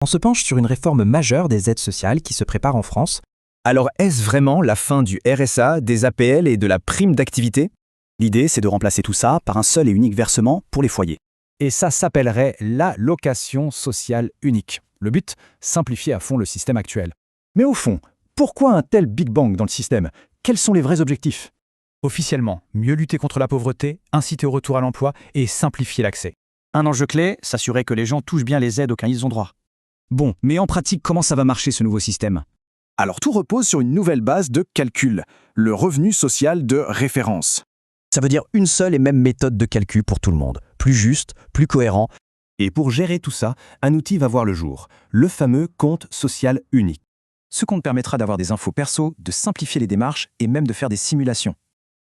On se penche sur une réforme majeure des aides sociales qui se prépare en France. Alors est-ce vraiment la fin du RSA, des APL et de la prime d'activité? L'idée, c'est de remplacer tout ça par un seul et unique versement pour les foyers. Et ça s'appellerait l'allocation sociale unique. Le but, simplifier à fond le système actuel. Mais au fond, pourquoi un tel Big Bang dans le système? Quels sont les vrais objectifs? Officiellement, mieux lutter contre la pauvreté, inciter au retour à l'emploi et simplifier l'accès. Un enjeu clé, s'assurer que les gens touchent bien les aides auxquelles ils ont droit. Bon, mais en pratique, comment ça va marcher ce nouveau système? Alors tout repose sur une nouvelle base de calcul, le revenu social de référence. Ça veut dire une seule et même méthode de calcul pour tout le monde. Plus juste, plus cohérent. Et pour gérer tout ça, un outil va voir le jour, le fameux compte social unique. Ce compte permettra d'avoir des infos perso, de simplifier les démarches et même de faire des simulations.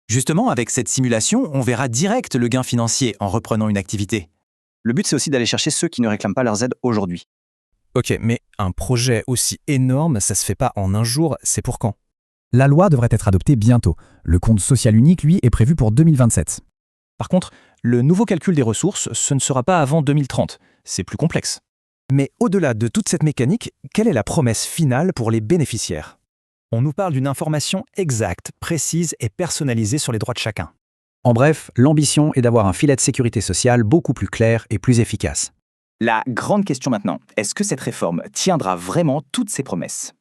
Justement, avec cette simulation, on verra direct le gain financier en reprenant une activité. Le but, c'est aussi d'aller chercher ceux qui ne réclament pas leurs aides aujourd'hui. Ok, mais un projet aussi énorme, ça se fait pas en un jour, c'est pour quand? La loi devrait être adoptée bientôt. Le compte social unique, lui, est prévu pour 2027. Par contre, le nouveau calcul des ressources, ce ne sera pas avant 2030. C'est plus complexe. Mais au-delà de toute cette mécanique, quelle est la promesse finale pour les bénéficiaires? On nous parle d'une information exacte, précise et personnalisée sur les droits de chacun. En bref, l'ambition est d'avoir un filet de sécurité sociale beaucoup plus clair et plus efficace. La grande question maintenant, est-ce que cette réforme tiendra vraiment toutes ses promesses?